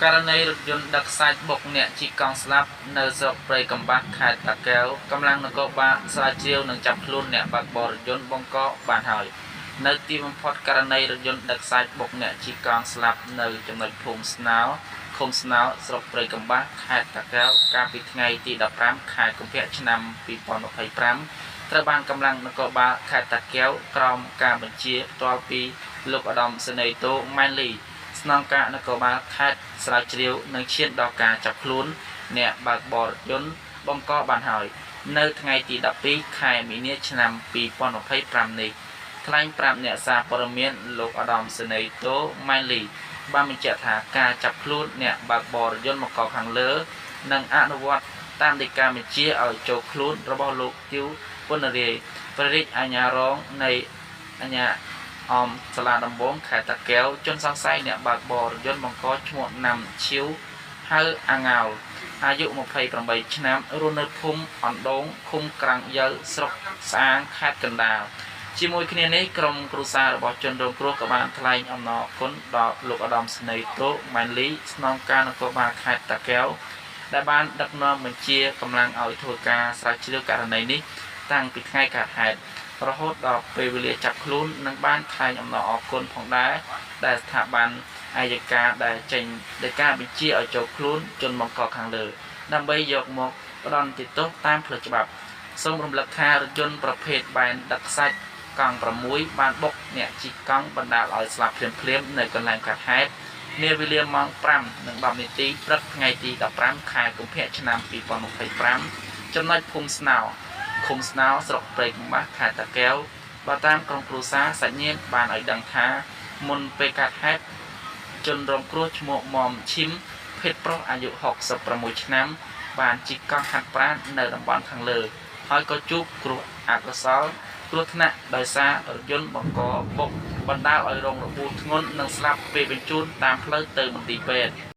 ករណីរថយន្តដឹកសាច់បុកអ្នកជិះកង់ស្លាប់នៅស្រុកព្រៃកំបាស់ខេត្តតាកែវកម្លាំងនគរបាលស្រាវជ្រាវនិងចាប់ខ្លួនអ្នកបើកបររថយន្តបង្កបានហើយនៅទីបំផុតករណីរថយន្តដឹកសាច់បុកអ្នកជិះកង់ស្លាប់នៅចំណុចភូមិស្នោឃុំស្នោស្រុកព្រៃកំបាស់ខេត្តតាកែវកាលពីថ្ងៃទី15ខែកុម្ភៈឆ្នាំ2025ត្រូវបានកម្លាំងនគរបាលខេត្តតាកែវក្រោមការបញ្ជាផ្ទាល់ពីលោកឧត្តមសេនីយ៍តូម៉ែនលីស្នងការនគរបាលខេត្តស្រាវជ្រាវនិងឈានដល់ការចាប់ខ្លួនអ្នកបើកបររថយន្តបង្កបានហើយនៅថ្ងៃទី12ខែមីនាឆ្នាំ2025នេះថ្លែងប្រាប់អ្នកសារព័ត៌មានលោកឧត្តមសេនីយ៍តូម៉ែនលីបានបញ្ជាក់ថាការចាប់ខ្លួនអ្នកបើកបររថយន្តបង្កខាងលើនិងអនុវត្តតាមដីកាបញ្ជាឲ្យចូលខ្លួនរបស់លោកទាវពន្ធរាយព្រះរាជអាជ្ញារងនៃអាជ្ញាសាលាដំបងខេត្តតាកែវជនសង្ស័យអ្នកបើកបររថយន្តបង្កឈ្មោះណាំឈៀវហៅអាងោអាយុ28ឆ្នាំរស់នៅភូមិអណ្ដូងឃុំក្រាំងយើស្រុកស្អាងខេត្តកណ្ដាលជាមួយគ្នានេះក្រុមគ្រួសាររបស់ជនរងគ្រោះក៏បានថ្លែងអំណរគុណដល់លោកឧត្តមសេនីយ៍តូម៉ែនលីស្នងការនគរបាលខេត្តតាកែវដែលបានដឹកនាំបញ្ជាកម្លាំងឲ្យធ្វើការស្រាវជ្រាវករណីនេះតាំងពីថ្ងៃកើតហេតុរហូតដល់ពេលវេលាចាប់ខ្លួននិងបានថ្លែងអំណរអគុណផងដែរដែលស្ថាប័នអាយកាដែលចេញដោយការបញ្ជាឲ្យចូលខ្លួនជនបង្កខាងលើដើម្បីយកមកផ្ដន្ទាទោសតាមផ្លូវច្បាប់សូមរំលឹកថារថយន្តប្រភេទបែនដឹកសាច់កង់6បានបុកអ្នកជិះកង់បណ្ដាលឲ្យស្លាប់ភ្លាមៗនៅកន្លែងកើតហេតុនាវេលាម៉ោង 5:10 នាទីព្រឹកថ្ងៃទី15ខែកុម្ភៈឆ្នាំ2025ចំណុចភូមិស្នោឃុំស្នោស្រុកព្រៃកំបាស់ខេត្តតាកែវបើតាមក្រុមគ្រួសារសាច់ញាតិបានឲ្យដឹងថាមុនពេលកើតហេតុជនរងគ្រោះឈ្មោះមុំឈឹមភេទប្រុសអាយុ66ឆ្នាំបានជិះកង់ហាត់ប្រាណនៅតំបន់ខាងលើហើយក៏ជួបគ្រោះអកុសលគ្រោះថ្នាក់ដោយសាររថយន្តបង្កបុកបណ្ដាលឲ្យរងរបួសធ្ងន់និងស្លាប់ពេលបញ្ជូនតាមផ្លូវទៅមន្ទីរពេទ្យ